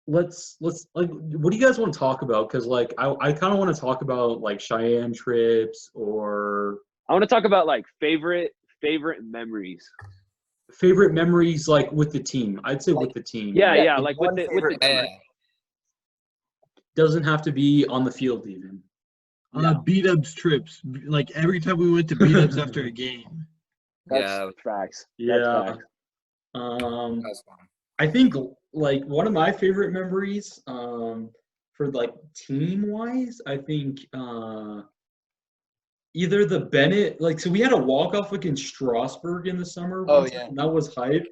let's like, what do you guys want to talk about? Because like I kind of want to talk about like Cheyenne trips or I want to talk about like favorite memories. favorite memories like with the team. I'd say with the team. Yeah, like with the team. Doesn't have to be on the field even. B-dubs trips. Like every time we went to B-dubs after a game. That's facts. Yeah. That's facts. That's fun. I think like one of my favorite memories for like team wise, I think either the Bennett, like, so we had a walk-off against Strasburg in the summer. And that was hype.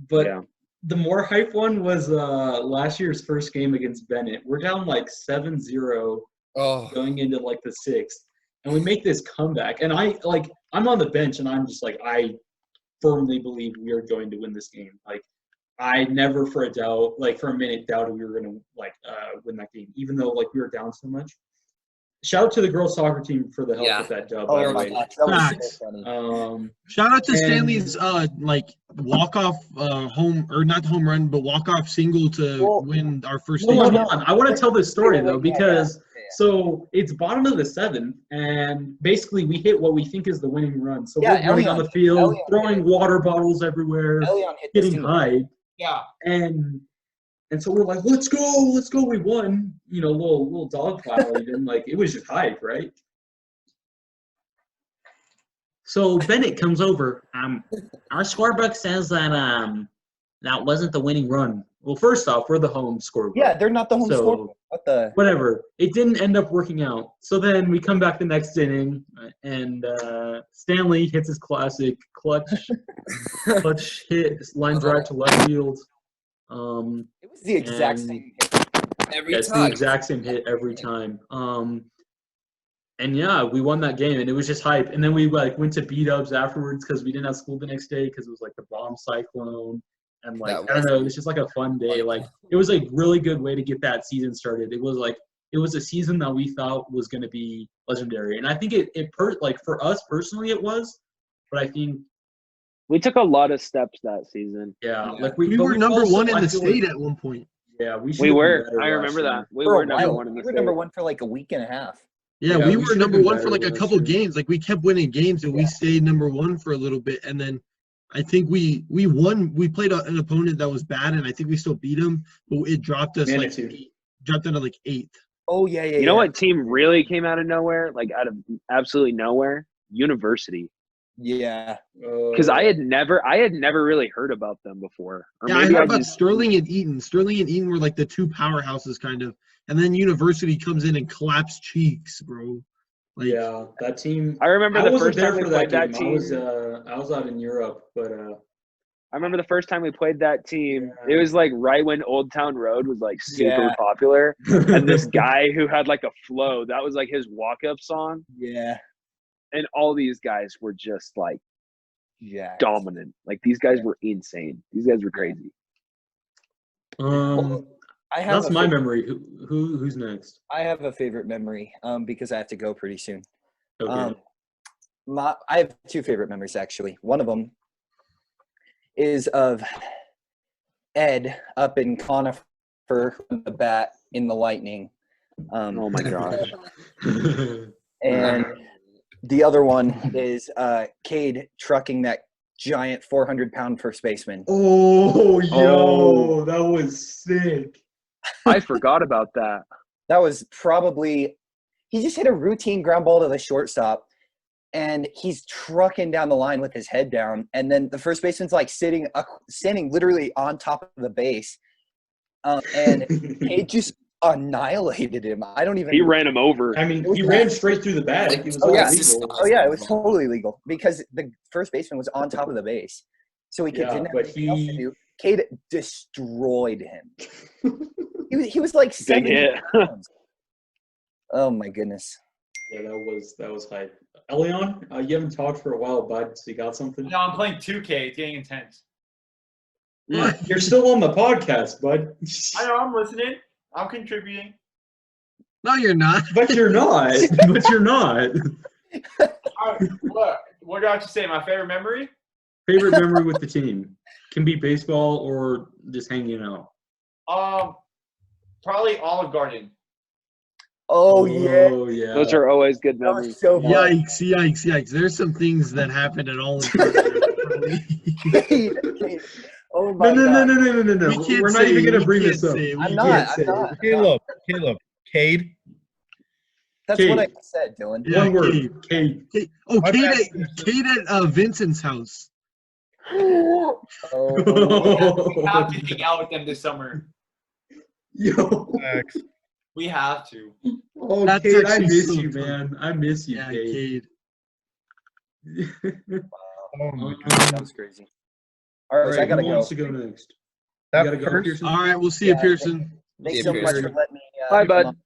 But the more hype one was last year's first game against Bennett. We're down like 7-0 going into like the 6th. And we make this comeback. And I'm on the bench and I'm just like, I firmly believe we are going to win this game. Like, I never for a minute doubted we were going to win that game, even though like we were down so much. Shout out to the girls soccer team for the help with that dub. Oh my gosh, that was so funny. Shout out to Stanley's walk off home, or not home run, but walk off single to win our first. Hold on. I want to tell this story though, because so it's bottom of the 7th, and basically we hit what we think is the winning run. So we're running on the field, throwing water bottles everywhere, getting hype. Yeah. And so we're like, let's go. We won, little dog pile even. Like, it was just hype, right? So Bennett comes over. Our scorebook says that that wasn't the winning run. Well, first off, we're the home scorebook. Yeah, they're not the home scorebook. What the? Whatever. It didn't end up working out. So then we come back the next inning, and Stanley hits his classic clutch hit, line drive to left field. It was the exact same hit every time. It's the exact same hit every time. And yeah, we won that game, and it was just hype. And then we went to B-dubs afterwards because we didn't have school the next day because it was like the bomb cyclone. And I don't know, it was just like a fun day. Like, it was a really good way to get that season started. It was a season that we thought was going to be legendary, and I think for us personally it was, but I think we took a lot of steps that season. Yeah. Like we were number one in the state at one point. Yeah, we were. I remember that. We were number one in the state. We were number one for like a week and a half. Yeah, we were number one for like a couple games. Like we kept winning games and we stayed number one for a little bit. And then I think we won. We played an opponent that was bad, and I think we still beat them. But it dropped us dropped down to like 8th. Oh yeah. You know what team really came out of nowhere? Like out of absolutely nowhere? University. Yeah. Because I had never really heard about them before. Or I heard about Sterling and Eaton. Sterling and Eaton were like the two powerhouses kind of. And then University comes in and claps cheeks, bro. Like, yeah, that team. I remember the first time we played that team. I was out in Europe, but I remember the first time we played that team. It was like right when Old Town Road was like super popular, and this guy who had like a flow, that was like his walk-up song. Yeah. And all these guys were just like dominant. Like these guys were insane. These guys were crazy. That's my memory. Who's next? I have a favorite memory because I have to go pretty soon. Okay. I have 2 favorite memories actually. One of them is of Ed up in Conifer with the bat in the Lightning. Oh my gosh. And the other one is Cade trucking that giant 400-pound first baseman. That was sick. I forgot about that. That was probably – he just hit a routine ground ball to the shortstop, and he's trucking down the line with his head down. And then the first baseman's like standing literally on top of the base. And it just annihilated him. I don't even – He ran him over. I mean, he ran straight through the bag. It was it was totally legal because the first baseman was on top of the base. So he didn't have anything else to do. Cade destroyed him. He was like 70 pounds. Oh my goodness. Yeah, that was hype. Elion, you haven't talked for a while, bud. So you got something? No, I'm playing 2K. It's getting intense. You're still on the podcast, bud. I know. I'm listening. I'm contributing. No, you're not. But you're not. But you're not. What do I have to say? My favorite memory? Favorite memory with the team. Can be baseball or just hanging out. Probably Olive Garden. Oh yeah. yeah. Those are always good That was memories. so fun. Yikes. There's some things that happened at Olive Garden. Cade. Oh my No. We can't We're not say even it. gonna We bring can't this up. say it. We I'm can't not. say I'm it. not. Caleb, Cade. That's Cade. what I said, Dylan. Yeah, One word. Kate. Oh, My bad. Kate at Vincent's house. Oh, We have to hang out with them this summer. Yo. Facts. We have to. Oh, That's Kate, I actually miss so you, fun. man. I miss you, Yeah, Kate. Cade. Oh my God. that was crazy. All right, so I Who gotta go. wants to go next? That You gotta go, first- Pearson? All right, we'll see you, Yeah, Pearson. Thanks Yeah, so much for Pearson. letting me. Bye, come bud. on.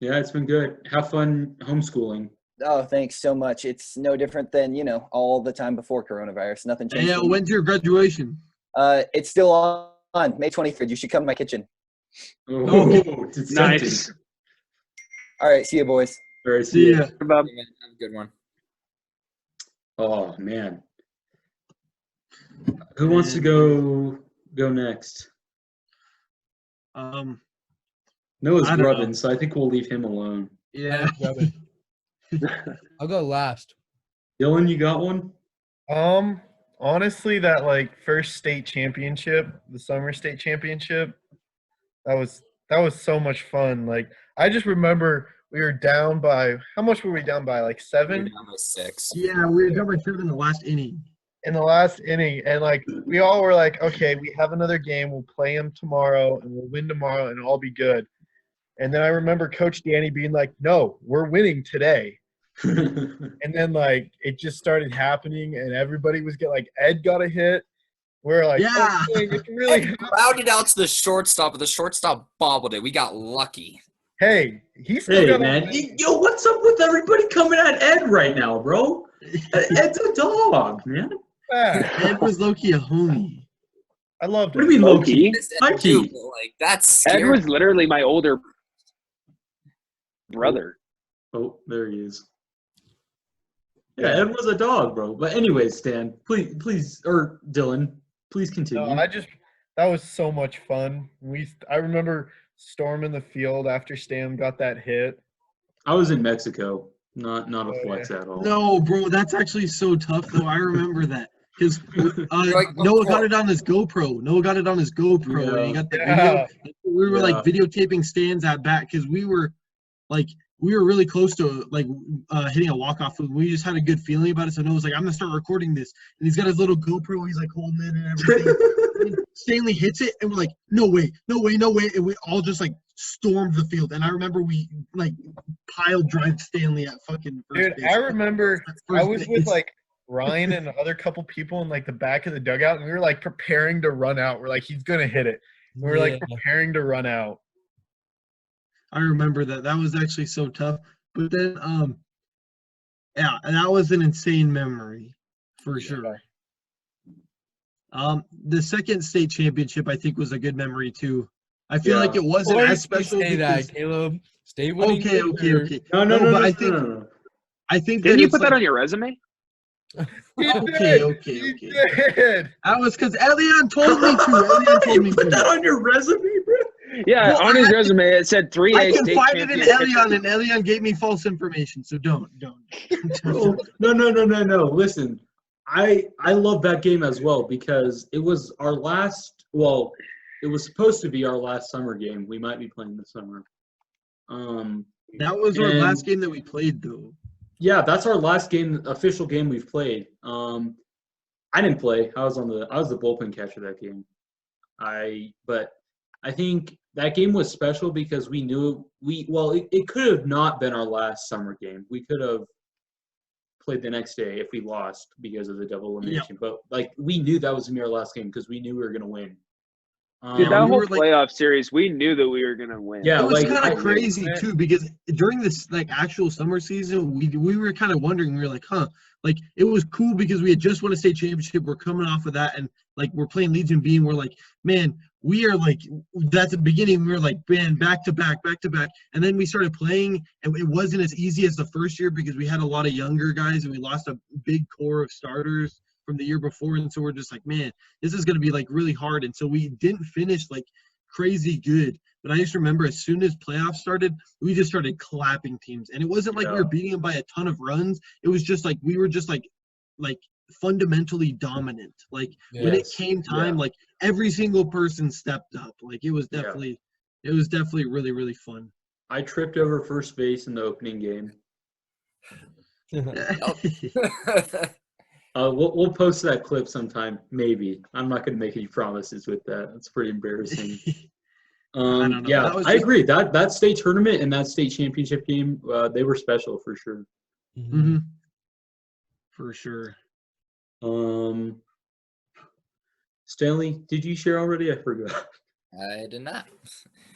Yeah, it's been good. Have fun homeschooling. Oh, thanks so much. It's no different than all the time before coronavirus. Nothing changed. Yeah, for me. when's your graduation? It's still on May 23rd. You should come to my kitchen. Oh, it's Nice. tempting. All right, see you, boys. All right, See ya. Bob. Have a good one. Oh man. Who wants to go next? Noah's I don't know. rubbing, so I think we'll leave him alone. Yeah. I'll go last. Dylan, you got one? Honestly, that first state championship, the summer state championship, that was so much fun. I just remember we were down by, how much were we down by? 7? We're down by 6. Yeah, we were number 2 in the last inning. In the last inning, and we all were okay, we have another game, we'll play them tomorrow and we'll win tomorrow and all be good. And then I remember Coach Danny being no, we're winning today. And then it just started happening and everybody was Ed got a hit. We're Yeah. okay, it really Ed grounded out to the shortstop, but the shortstop bobbled it. We got lucky. Hey, he still Hey got man, yo, what's up with everybody coming at Ed right now, bro? Ed's a dog, man. back. Ed was low-key a homie. I loved it. What do you mean, Low-key? low-key? Missed Ed Mikey. too, but, that's Ed scary. was literally my older brother. Oh, there he is. Yeah, Ed was a dog, bro. But anyways, Stan, please, or Dylan, please continue. No, that was so much fun. I remember storming the field after Stan got that hit. I was in Mexico. Not a flex yeah. at all. No, bro, that's actually so tough, though. I remember that. Because like, Noah got it on his GoPro. And he got the video. We were videotaping Stan's at bat because we were really close to hitting a walk-off. We just had a good feeling about it. So Noah's I'm gonna start recording this, and he's got his little GoPro. He's holding it and everything. And Stanley hits it, and we're no way, and we all just stormed the field. And I remember we pile drive Stanley at fucking first Dude, base. I remember I was with base. Ryan and other couple people in the back of the dugout, and we were preparing to run out. We're he's gonna hit it. We were preparing to run out. I remember that. That was actually so tough. But then, yeah, that was an insane memory for sure. The second state championship, I think, was a good memory too. I feel like it wasn't as special. Say that, Caleb. State winning. Okay. No, but I think Didn't that you it's put that on your resume? Okay. Did. That was because Elian told me to. You put that on your resume, bro? Yeah, Well, on his resume it said 3A I state confided in championship. Elian, and Elian gave me false information. So don't. Oh, no. Listen, I love that game as well because it was our last. Well, it was supposed to be our last summer game. We might be playing this summer. That was our last game that we played, though. Yeah, that's our last game, official game we've played. I didn't play. I was the bullpen catcher that game. But I think that game was special because we knew it could have not been our last summer game. We could have played the next day if we lost because of the double elimination. Yeah. But we knew that was gonna be our last game because we knew we were gonna win. Dude, that we whole were, playoff series, we knew that we were gonna win. Yeah, It was like, kind of crazy too because during this actual summer season, we were kind of wondering. We were it was cool because we had just won a state championship. We're coming off of that, and we're playing Legion B, and we're man, we are that's the beginning. We were man, back to back, and then we started playing, and it wasn't as easy as the first year because we had a lot of younger guys, and we lost a big core of starters from the year before, and so we're just man, this is going to be really hard. And so we didn't finish crazy good. But I just remember as soon as playoffs started, we just started clapping teams. And it wasn't like we were beating them by a ton of runs. It was just like we were just like fundamentally dominant. Like when it came time, like every single person stepped up. Like it was definitely really, really fun. I tripped over first base in the opening game. We'll post that clip sometime, maybe. I'm not going to make any promises with that. That's pretty embarrassing. I don't know. Yeah, I agree. That state tournament and that state championship game, they were special for sure. Mm-hmm. For sure. Stanley, did you share already? I forgot. I did not.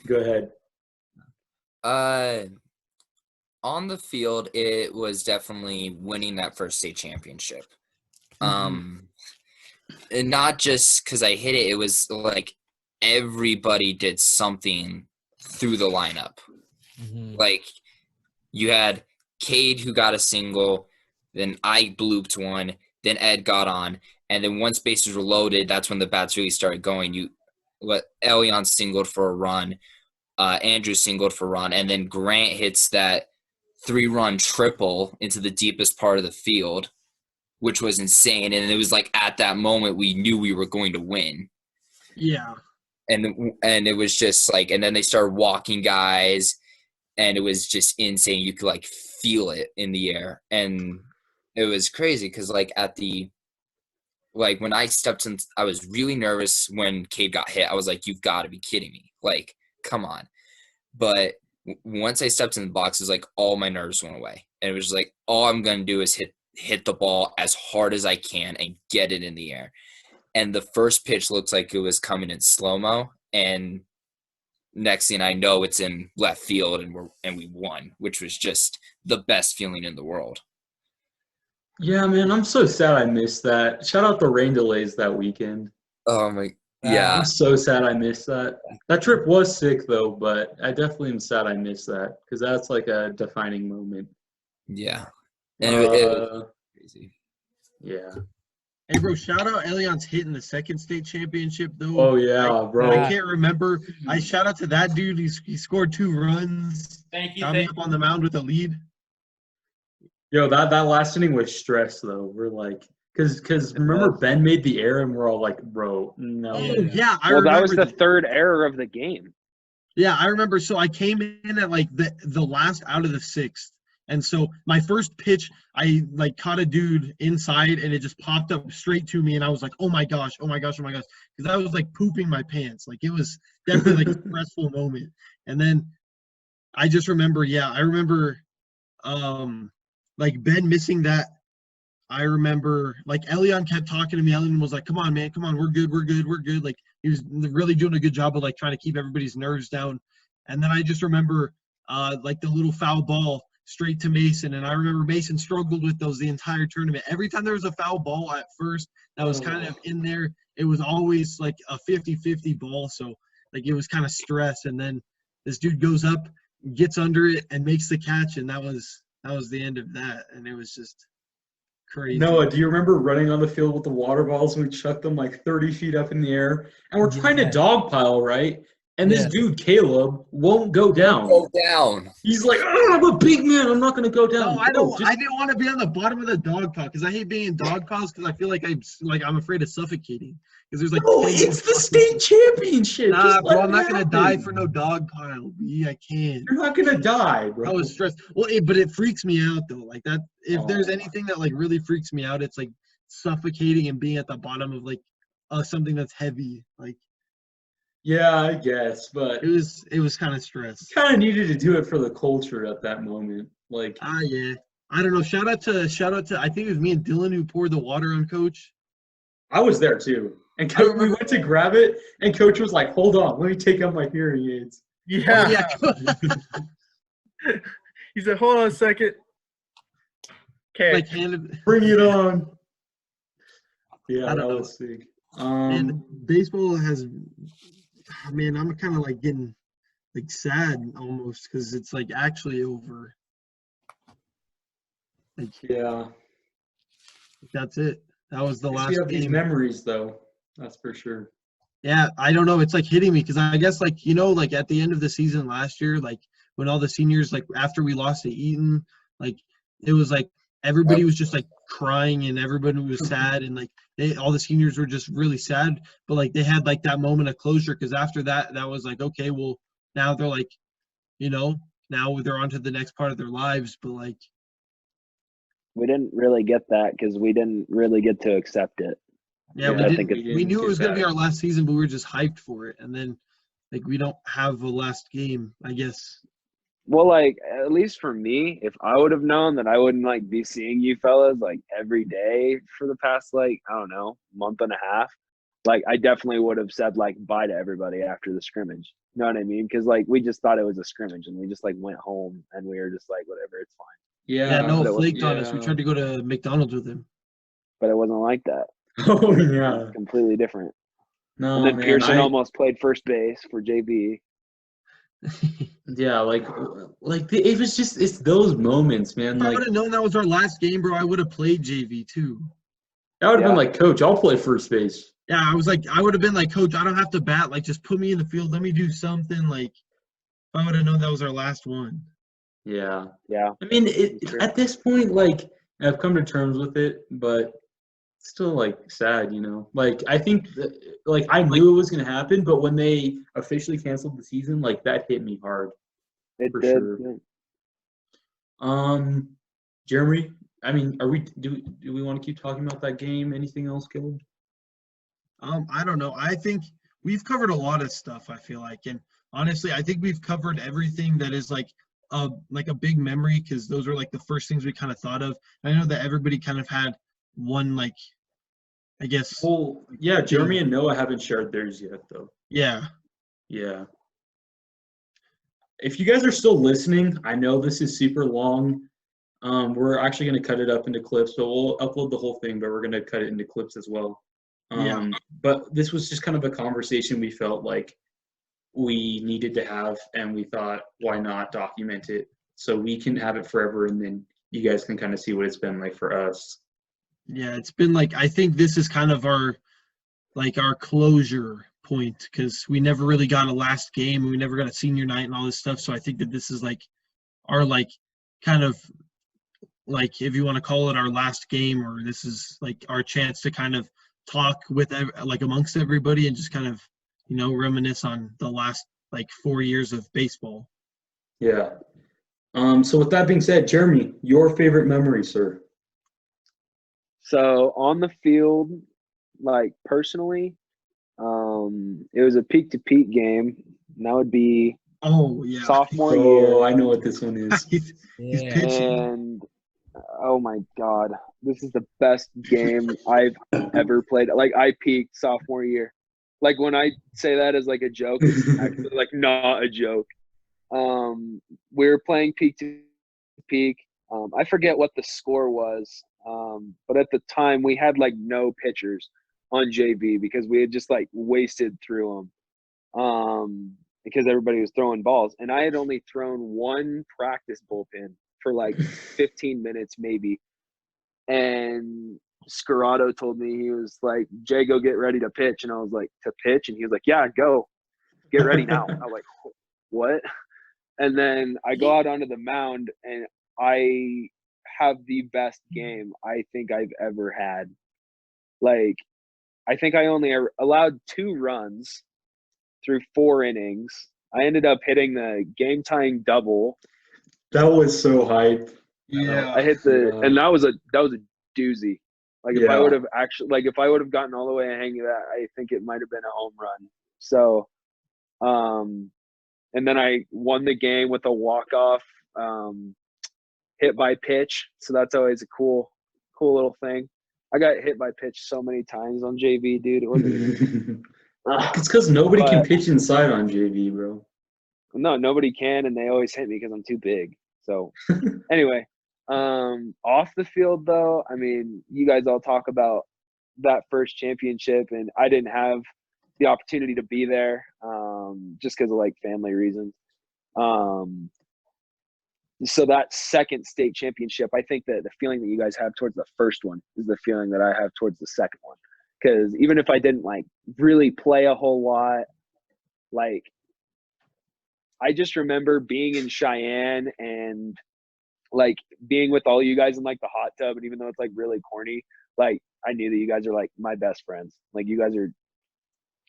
Go ahead. On the field, it was definitely winning that first state championship. And not just because I hit it, it was like everybody did something through the lineup. Like you had Cade who got a single, then I blooped one, then Ed got on, and then once bases were loaded, that's when the bats really started going. Elion singled for a run, Andrew singled for a run, and then Grant hits that 3-run triple into the deepest part of the field, which was insane. And it was like at that moment we knew we were going to win. Yeah. And it was just like, and then they started walking guys, and it was just insane. You could like feel it in the air, and it was crazy because like when I stepped in, I was really nervous when Cade got hit. I was like, you've got to be kidding me. Like, come on. But once I stepped in the box, it was like all my nerves went away. And it was like, all I'm going to do is hit the ball as hard as I can and get it in the air. And the first pitch looked like it was coming in slow-mo. And next thing I know, it's in left field and we won, which was just the best feeling in the world. Yeah, man, I'm so sad I missed that. Shout out the rain delays that weekend. Oh my, yeah. I'm so sad I missed that. That trip was sick though, but I definitely am sad I missed that because that's like a defining moment. Yeah. And it was crazy. Yeah. Hey, bro, shout out Elion's hit in the second state championship, though. Oh, yeah, bro. I can't remember. I shout out to that dude. He scored 2 runs. Thank you. Got me up on the mound with a lead. Yo, that last inning was stress, though. We're like, because remember Ben made the error, and we're all like, bro, no. Oh, yeah. Well, that was the third error of the game. Yeah, I remember. So I came in at like the last out of the 6th. And so my first pitch, I like caught a dude inside and it just popped up straight to me. And I was like, oh my gosh. Because I was like pooping my pants. Like it was definitely like a stressful moment. And then I just remember, like Ben missing that. I remember like Elion kept talking to me. Elion was like, come on, man. Come on. We're good. Like he was really doing a good job of like trying to keep everybody's nerves down. And then I just remember like the little foul ball straight to Mason, and I remember Mason struggled with those the entire tournament. Every time there was a foul ball at first that was kind of in there, it was always like a 50-50 ball, so like it was kind of stress. And then this dude goes up, gets under it, and makes the catch, and that was the end of that. And it was just crazy. Noah, do you remember running on the field with the water bottles and we chucked them like 30 feet up in the air? And we're trying to dogpile, right? And this dude, Caleb, won't go down. He's like, oh, I'm a big man. I'm not going to go down. No, I didn't want to be on the bottom of the dog pile because I hate being in dog piles because I feel like I'm afraid of suffocating. Because there's like, oh, it's the state championship. Nah, bro, I'm not going to die for no dog pile. I can't. You're not going to die, bro. I was stressed. Well, but it freaks me out though. Like that, if there's anything that like really freaks me out, it's like suffocating and being at the bottom of like something that's heavy. Like, yeah, I guess, but it was kind of stress. Kind of needed to do it for the culture at that moment. Like, yeah, I don't know. Shout out to I think it was me and Dylan who poured the water on Coach. I was there too, and we went to grab it, and Coach was like, "Hold on, let me take out my hearing aids." Yeah. He said, "Hold on a second." Okay, like bring it on. Yeah, that was sick. And baseball has. I mean, I'm kind of like getting like sad almost because it's like actually over. Like, yeah, that's it. That was the last we have game. These memories, though. That's for sure. Yeah, I don't know. It's like hitting me because I guess like like at the end of the season last year, like when all the seniors like after we lost to Eaton, like it was like everybody was just like crying and everybody was sad and like all the seniors were just really sad. But like they had like that moment of closure because after that was like okay, well now they're like now they're on to the next part of their lives. But like we didn't really get that because we didn't really get to accept it. yeah, we knew it was going to be our last season, but we were just hyped for it. And then, like, we don't have a last game, I guess. Well, like, at least for me, if I would have known that I wouldn't, like, be seeing you fellas, like, every day for the past, like, I don't know, month and a half, like, I definitely would have said, like, bye to everybody after the scrimmage. You know what I mean? Because, like, we just thought it was a scrimmage, and we just, like, went home, and we were just like, whatever, it's fine. Yeah, Noah flaked on us. We tried to go to McDonald's with him. But it wasn't like that. Oh, yeah. Completely different. No, and then man, Pearson almost played first base for JV. Yeah, like it was just it's those moments, man. If I like would have known that was our last game, bro, I would have played JV too. I would have been like, Coach, I'll play first base. Yeah, I would have been like, Coach, I don't have to bat. Like, just put me in the field. Let me do something. Like, if I would have known that was our last one. Yeah. Yeah. I mean, at this point, like, I've come to terms with it, but it's still, like, sad, Like, I think, like, I knew it was going to happen, but when they officially canceled the season, like, that hit me hard. It for did. sure. Yeah. Jeremy, I mean, do we want to keep talking about that game? Anything else, Caleb? I don't know. I think we've covered a lot of stuff, I feel like. And honestly, I think we've covered everything that is like a big memory because those were like the first things we kind of thought of. I know that everybody kind of had one, like, I guess. Well, yeah, Jeremy and Noah haven't shared theirs yet, though. Yeah. Yeah. If you guys are still listening, I know this is super long. We're actually going to cut it up into clips, but we'll upload the whole thing, but we're going to cut it into clips as well. But this was just kind of a conversation we felt like we needed to have, and we thought, why not document it so we can have it forever, and then you guys can kind of see what it's been like for us. Yeah, it's been like, I think this is kind of our closure point because we never really got a last game and we never got a senior night and all this stuff. So I think that this is like our kind of like, if you want to call it our last game, or this is like our chance to kind of talk with like amongst everybody and just kind of, reminisce on the last 4 years of baseball. Yeah. So with that being said, Jeremy, your favorite memory, sir? So on the field, personally, it was a peak-to-peak game, and that would be sophomore year. Oh, I know what this one is. He's pitching. And oh my God, this is the best game I've ever played. Like, I peaked sophomore year. Like, when I say that as like a joke, it's actually not a joke. We were playing peak to peak. I forget what the score was, but at the time we had no pitchers on JV because we had just wasted through them because everybody was throwing balls, and I had only thrown one practice bullpen for 15 minutes maybe. And Scarrato told me, he was like, Jay, go get ready to pitch. And I was like, to pitch? And he was like, yeah, go get ready now. I was like, what? And then I go out onto the mound, and I have the best game I think I've ever had. I think I only allowed 2 runs through 4 innings. I ended up hitting the game-tying double. That was so hype. Yeah, I hit and that was a doozy. If I would have if I would have gotten all the way and hanging that, I think it might have been a home run. So, and then I won the game with a walk-off hit by pitch. So that's always a cool little thing. I got hit by pitch so many times on JV, dude. It wasn't it's because nobody can pitch inside on JV, bro. No, nobody can, and they always hit me because I'm too big. So anyway, off the field though, I mean, you guys all talk about that first championship, and I didn't have the opportunity to be there just because of family reasons. So that second state championship, I think that the feeling that you guys have towards the first one is the feeling that I have towards the second one. because even if I didn't like really play a whole lot, like I just remember being in Cheyenne and like being with all you guys in like the hot tub, and even though it's like really corny, like I knew that you guys are like my best friends. Like you guys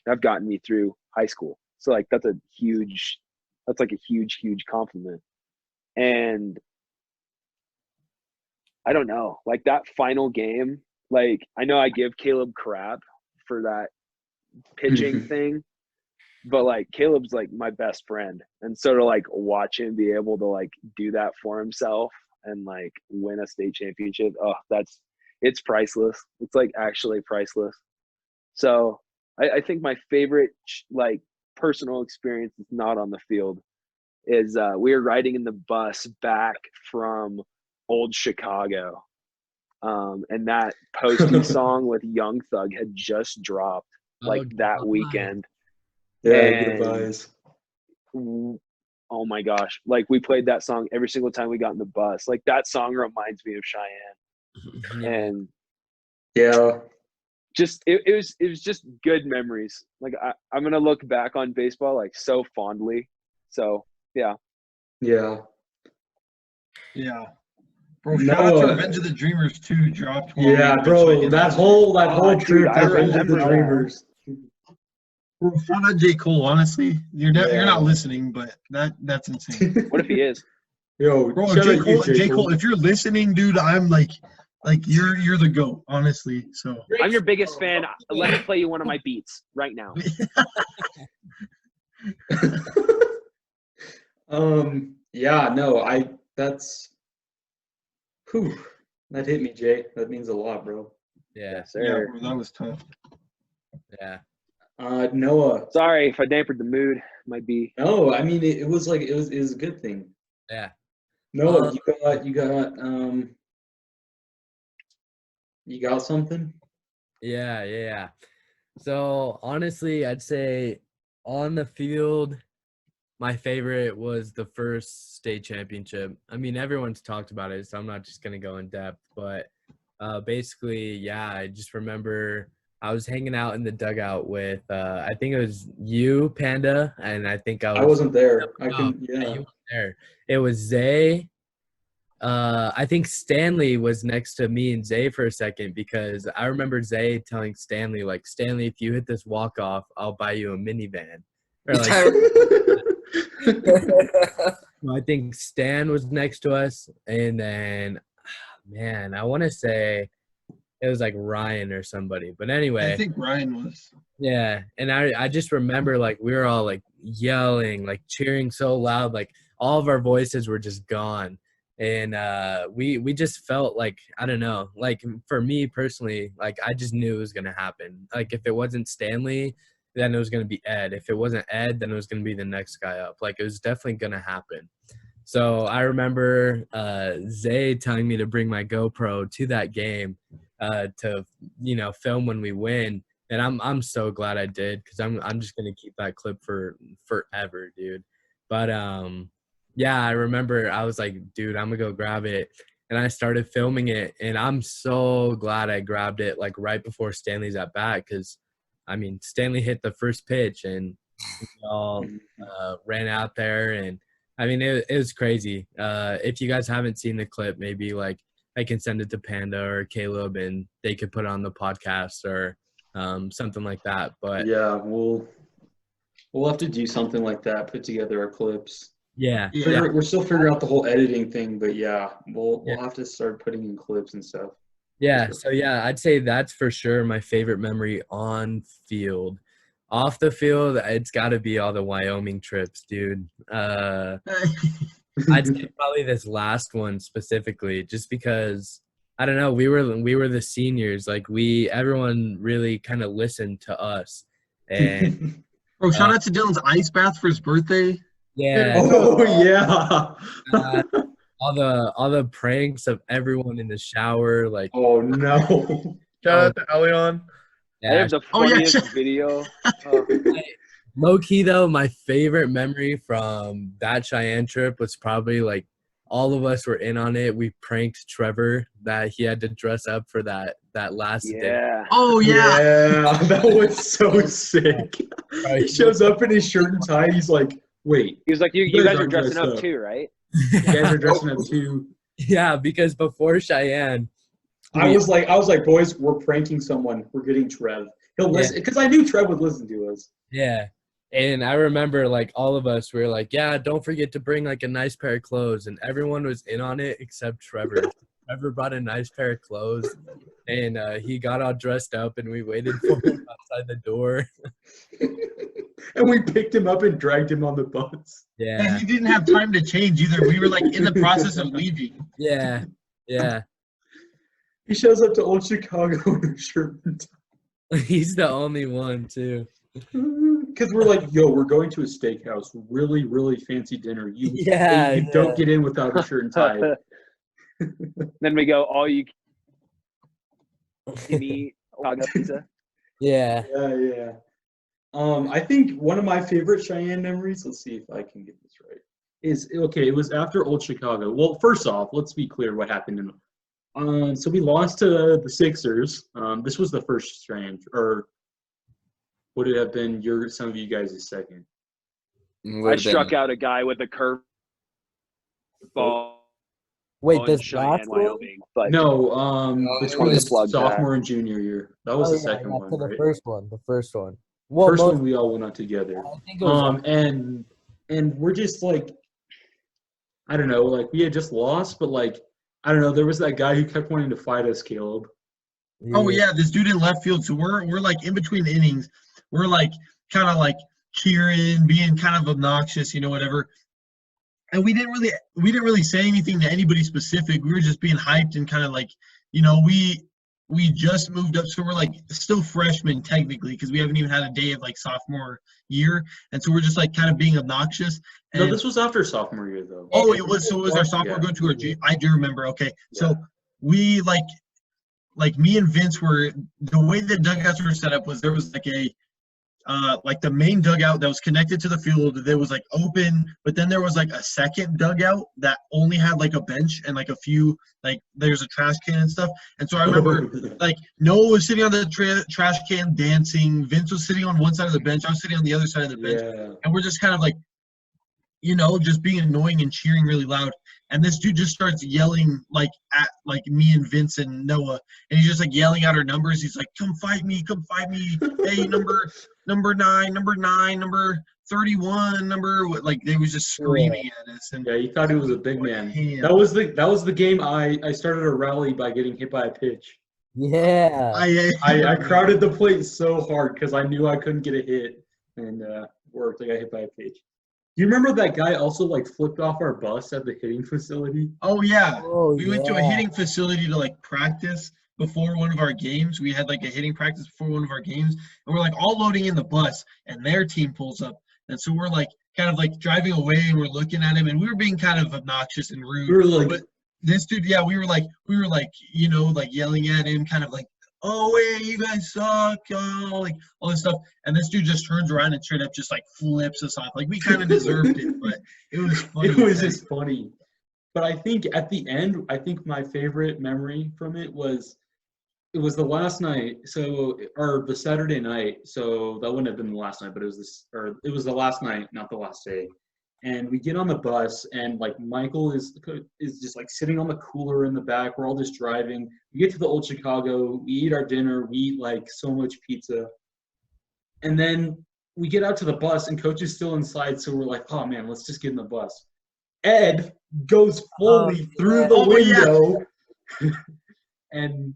have gotten me through high school. So like that's like a huge compliment. And I don't know, like that final game, like I know I give Caleb crap for that pitching thing, but like Caleb's like my best friend. And so to like watch him be able to like do that for himself and like win a state championship, it's priceless. It's like actually priceless. So I think my favorite like personal experience is not on the field is we were riding in the bus back from old Chicago. And that Posty song with Young Thug had just dropped like that weekend. Yeah, goodbyes. Oh my gosh. Like we played that song every single time we got in the bus. Like that song reminds me of Cheyenne. And yeah. Just it was just good memories. Like I'm gonna look back on baseball like so fondly. So yeah. Yeah. Yeah. Bro, shout out to Revenge of the Dreamers too. Dropped. Yeah, bro. That whole trip, Revenge of the Dreamers. Bro, shout out J. Cole. Honestly, you're not listening, but that's insane. What if he is? Yo, bro, J. Cole, if you're listening, dude, I'm like you're the GOAT, honestly. So I'm your biggest fan. Let me play you one of my beats right now. Yeah, no, that hit me, Jay. That means a lot, bro. Yeah. Yeah, bro, that was tough. Yeah. Noah. Sorry if I dampened the mood. Might be. No, I mean it was like it was a good thing. Yeah. Noah, you got something? Yeah. So honestly, I'd say on the field, my favorite was the first state championship. I mean, everyone's talked about it, so I'm not just going to go in depth. But basically, yeah, I just remember I was hanging out in the dugout with, I think it was you, Panda, and I think I wasn't there. Yeah, you weren't there. It was Zay. I think Stanley was next to me and Zay for a second because I remember Zay telling Stanley, like, Stanley, if you hit this walk-off, I'll buy you a minivan. Or like, I think Stan was next to us, and then, man, I want to say it was like Ryan or somebody. But anyway. I think Ryan was. Yeah, and I just remember, like, we were all, like, yelling, like, cheering so loud. Like, all of our voices were just gone. And we just felt like, I don't know, like, for me personally, like, I just knew it was going to happen. Like, if it wasn't Stanley, then it was going to be Ed. If it wasn't Ed, then it was going to be the next guy up. Like, it was definitely going to happen. So I remember Zay telling me to bring my GoPro to that game to, film when we win. And I'm so glad I did because I'm just going to keep that clip for forever, dude. But, yeah, I remember I was like, dude, I'm going to go grab it. And I started filming it. And I'm so glad I grabbed it, like, right before Stanley's at bat because, I mean, Stanley hit the first pitch and we all ran out there. And, I mean, it was crazy. If you guys haven't seen the clip, maybe, like, I can send it to Panda or Caleb and they could put it on the podcast or something like that. But yeah, we'll have to do something like that, put together our clips. Yeah. We're still figuring out the whole editing thing, but yeah, we'll have to start putting in clips and stuff. Yeah, so yeah, I'd say that's for sure my favorite memory on field. Off the field, it's got to be all the Wyoming trips, dude. I'd say probably this last one specifically, just because I don't know, we were the seniors, like everyone really kind of listened to us, and bro, shout out to Dylan's ice bath for his birthday. Yeah. Oh yeah. All the pranks of everyone in the shower, like. Oh no! Shout out to Elion. Yeah. There's a funniest video. Low key though, my favorite memory from that Cheyenne trip was probably like all of us were in on it. We pranked Trevor that he had to dress up for that that last day. Yeah. Oh yeah. Yeah, that was so sick. He shows up in his shirt and tie. He's like, "Wait." He was like, "You guys are aren't dressing dressed up too, right?" You guys are dressing up too. Yeah, because before Cheyenne, I was like, boys, we're pranking someone. We're getting Trev. He'll listen because I knew Trev would listen to us. Yeah. And I remember like all of us were like, yeah, don't forget to bring like a nice pair of clothes. And everyone was in on it except Trevor. Trevor brought a nice pair of clothes and he got all dressed up and we waited for him outside the door. And we picked him up and dragged him on the bus. Yeah. And he didn't have time to change either. We were like in the process of leaving. Yeah. Yeah. He shows up to Old Chicago in a shirt and tie. He's the only one too. Because we're like, yo, we're going to a steakhouse, really, really fancy dinner. You don't get in without a shirt and tie. Then we go, all you can eat pizza. Yeah. Yeah. I think one of my favorite Cheyenne memories, let's see if I can get this right, it was after Old Chicago. Well, first off, let's be clear what happened. So we lost to the Sixers. This was the first Cheyenne, or would it have been some of you guys' second? I struck out a guy with a curve ball. Wait, this Cheyenne, last one? Wyoming, but No, between the plug sophomore and junior year. That was the second one, right? The first one. Well, first one we all went on together. I think it was and we're just like, I don't know, like we had just lost, but like, I don't know, there was that guy who kept wanting to fight us, Caleb. Oh yeah, this dude in left field. So we're like in between innings. We're like kind of like cheering, being kind of obnoxious, whatever. And we didn't really say anything to anybody specific. We were just being hyped and kind of like, we just moved up, so we're like still freshmen technically because we haven't even had a day of like sophomore year, and so we're just like kind of being obnoxious. And, no, this was after sophomore year though. Oh, it was. So it was our sophomore going to our junior. I do remember. Okay, so we like me and Vince were, the way the dugouts were set up was there was like a like the main dugout that was connected to the field that was like open, but then there was like a second dugout that only had like a bench and like a few, like there's a trash can and stuff. And so I remember like Noah was sitting on the trash can dancing, Vince was sitting on one side of the bench, I was sitting on the other side of the bench, and we're just kind of like, just being annoying and cheering really loud. And this dude just starts yelling like at like me and Vince and Noah, and he's just like yelling out our numbers. He's like, come fight me, hey, number 9, number 31, like they was just screaming at us. And he thought he was a big man. That was the game I started a rally by getting hit by a pitch. Yeah. I crowded the plate so hard because I knew I couldn't get a hit, and worked. I got hit by a pitch. Do you remember that guy also like flipped off our bus at the hitting facility? Oh yeah. We went to a hitting facility to like practice before one of our games. We had like a hitting practice before one of our games, and we're like all loading in the bus, and their team pulls up, and so we're like kind of like driving away, and we're looking at him, and we were being kind of obnoxious and rude. We were like, but this dude, we were like like yelling at him, kind of like, oh wait, you guys suck, like all this stuff. And this dude just turns around and straight up just like flips us off. Like we kind of deserved it, but it was funny. It was just funny. But I think at the end, my favorite memory from it was the last night. So, or the Saturday night. So that wouldn't have been the last night, but it was the last night, not the last day. And we get on the bus, and like Michael is just like sitting on the cooler in the back. We're all just driving. We get to the Old Chicago. We eat our dinner. We eat like so much pizza, and then we get out to the bus, and Coach is still inside. So we're like, oh man, let's just get in the bus. Ed goes fully through the window, and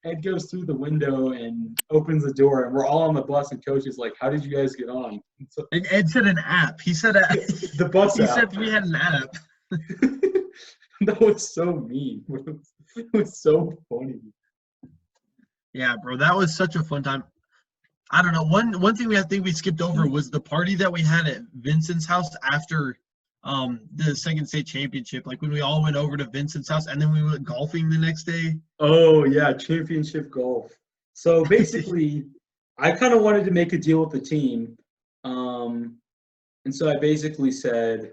Ed goes through the window and opens the door, and we're all on the bus, and Coach is like, how did you guys get on? And Ed said an app. He said the bus app. He said we had an app. That was so mean. It was so funny. Yeah, bro, that was such a fun time. I don't know. One thing I think we skipped over was the party that we had at Vincent's house after the second state championship, like when we all went over to Vincent's house and then we went golfing the next day. Oh yeah, championship golf. So basically I kind of wanted to make a deal with the team, and so I basically said,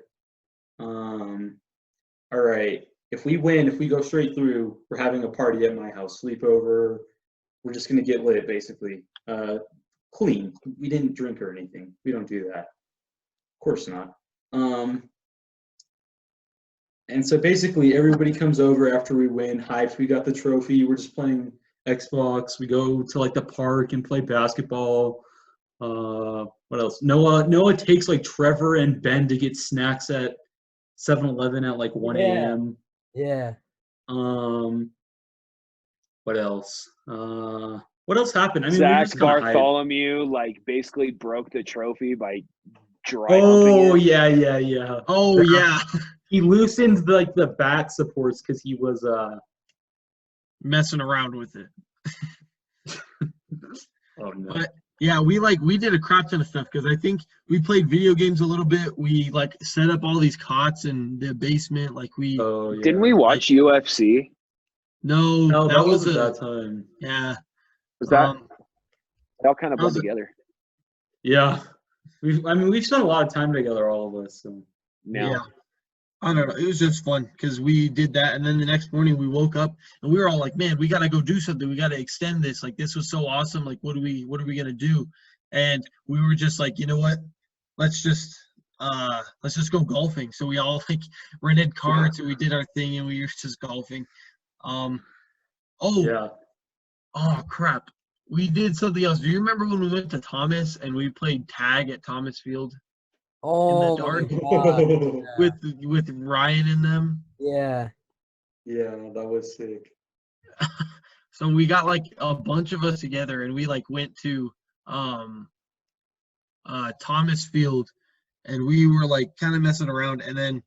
all right, if we win, if we go straight through, we're having a party at my house, sleepover. We're just gonna get lit, basically. Clean. We didn't drink or anything. We don't do that. Of course not. And so basically, everybody comes over after we win. Hyped. We got the trophy. We're just playing Xbox. We go to like the park and play basketball. What else? Noah takes like Trevor and Ben to get snacks at 7-Eleven at like 1 a.m. Yeah. What else? What else happened? I mean, Zach Bartholomew like basically broke the trophy by dry humping Oh it. yeah. Oh yeah. He loosened like the back supports because he was messing around with it. Oh no. But yeah, we did a crap ton of stuff because I think we played video games a little bit. We like set up all these cots in the basement. Like we Didn't we watch UFC? No, that wasn't that time. Yeah. Was that they all kind of blend was together? Yeah. We've spent a lot of time together, all of us. So. Yeah. I don't know. It was just fun because we did that, and then the next morning we woke up and we were all like, "Man, we gotta go do something. We gotta extend this. Like this was so awesome. Like what are we gonna do?" And we were just like, you know what? Let's just go golfing. So we all like rented carts and we did our thing and we were just golfing. Oh crap. We did something else. Do you remember when we went to Thomas and we played tag at Thomas Field? Oh, in the dark God. with Ryan and them. Yeah. Yeah, that was sick. So we got like a bunch of us together and we like went to Thomas Field and we were like kind of messing around and then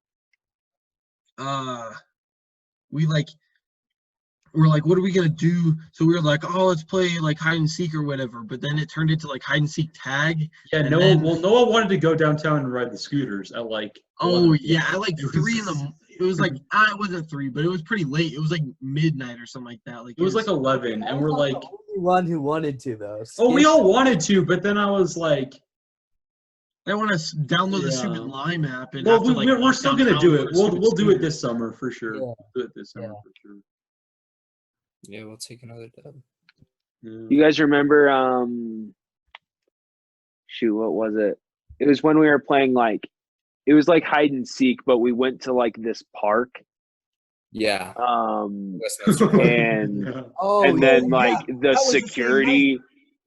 we're like, what are we gonna do? So we were like, oh, let's play like hide and seek or whatever. But then it turned into like hide and seek tag. Yeah, Noah wanted to go downtown and ride the scooters at like. At like 3 in the. It was like it wasn't 3, but it was pretty late. It was like midnight or something like that. Like it was like 11, and we're like. The only one who wanted to though. Oh, we all wanted to, but then I was like. I want to download the Stupid Lime app and. We're still gonna do it. We'll do it this summer for sure. Yeah. We'll do it this summer for sure. Yeah, we'll take another dub. You guys remember what was it? It was when we were playing like it was like hide and seek, but we went to like this park. Yeah. And then the security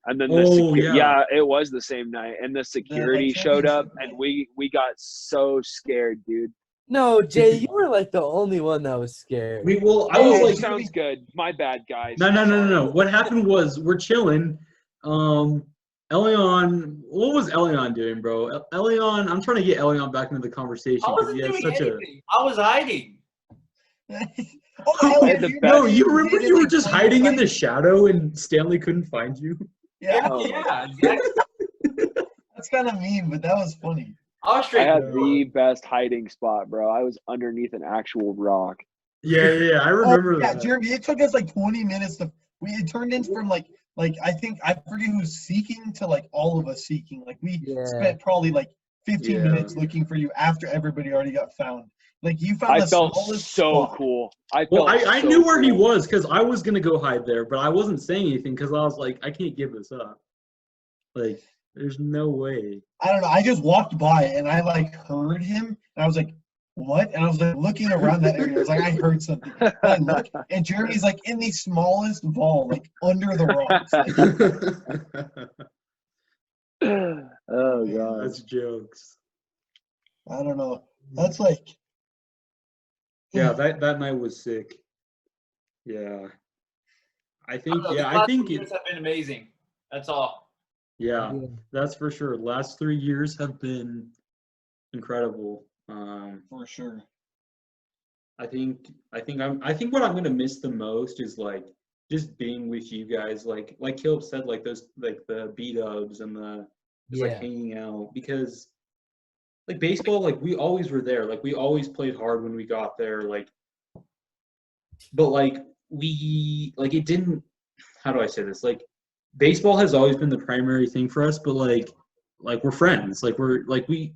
and then it was the same night and the security showed up and we got so scared, dude. No, Jay, you were like the only one that was scared. I was like, sounds good. My bad, guys. No. What happened was we're chilling. Elion, what was Elion doing, bro? Elion, I'm trying to get Elion back into the conversation. I wasn't doing anything. I was hiding. No, you remember you were just hiding in the shadow and Stanley couldn't find you? Yeah, exactly. That's kind of mean, but that was funny. I had the best hiding spot, bro. I was underneath an actual rock. Yeah, I remember that. Jeremy, it took us like 20 minutes it turned into from like I think I forget who's seeking to like all of us seeking. Like we spent probably like 15 minutes looking for you after everybody already got found. Like you found. I felt so spot. Cool. I knew where he was because I was gonna go hide there, but I wasn't saying anything because I was like, I can't give this up. Like, there's no way. I don't know. I just walked by and I like heard him and I was like, what? And I was like looking around that area. I was like, I heard something. And I look, and Jeremy's like in the smallest vault, like under the rocks. Oh god, that's jokes. I don't know. That's like. Yeah, that night was sick. Yeah, I think it have been amazing. That's all. Yeah, that's for sure. Last 3 years have been incredible. For sure. I think what I'm gonna miss the most is like just being with you guys. Like Caleb said, like those like the B-dubs and the just like hanging out because like baseball, like we always were there. Like we always played hard when we got there. Like, but like we like it didn't. How do I say this? Like. Baseball has always been the primary thing for us, but like we're friends. Like we're like we,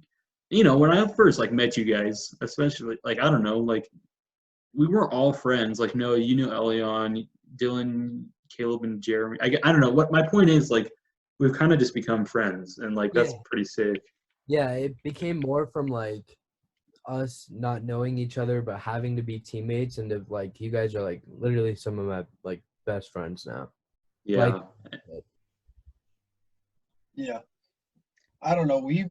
when I first like met you guys, especially like I don't know, like we were all friends. Like, Noah, you knew Elion, Dylan, Caleb, and Jeremy. I don't know. What my point is, like, we've kind of just become friends, and like that's pretty sick. Yeah, it became more from like us not knowing each other, but having to be teammates, and of like you guys are like literally some of my like best friends now. Yeah. Yeah. I don't know.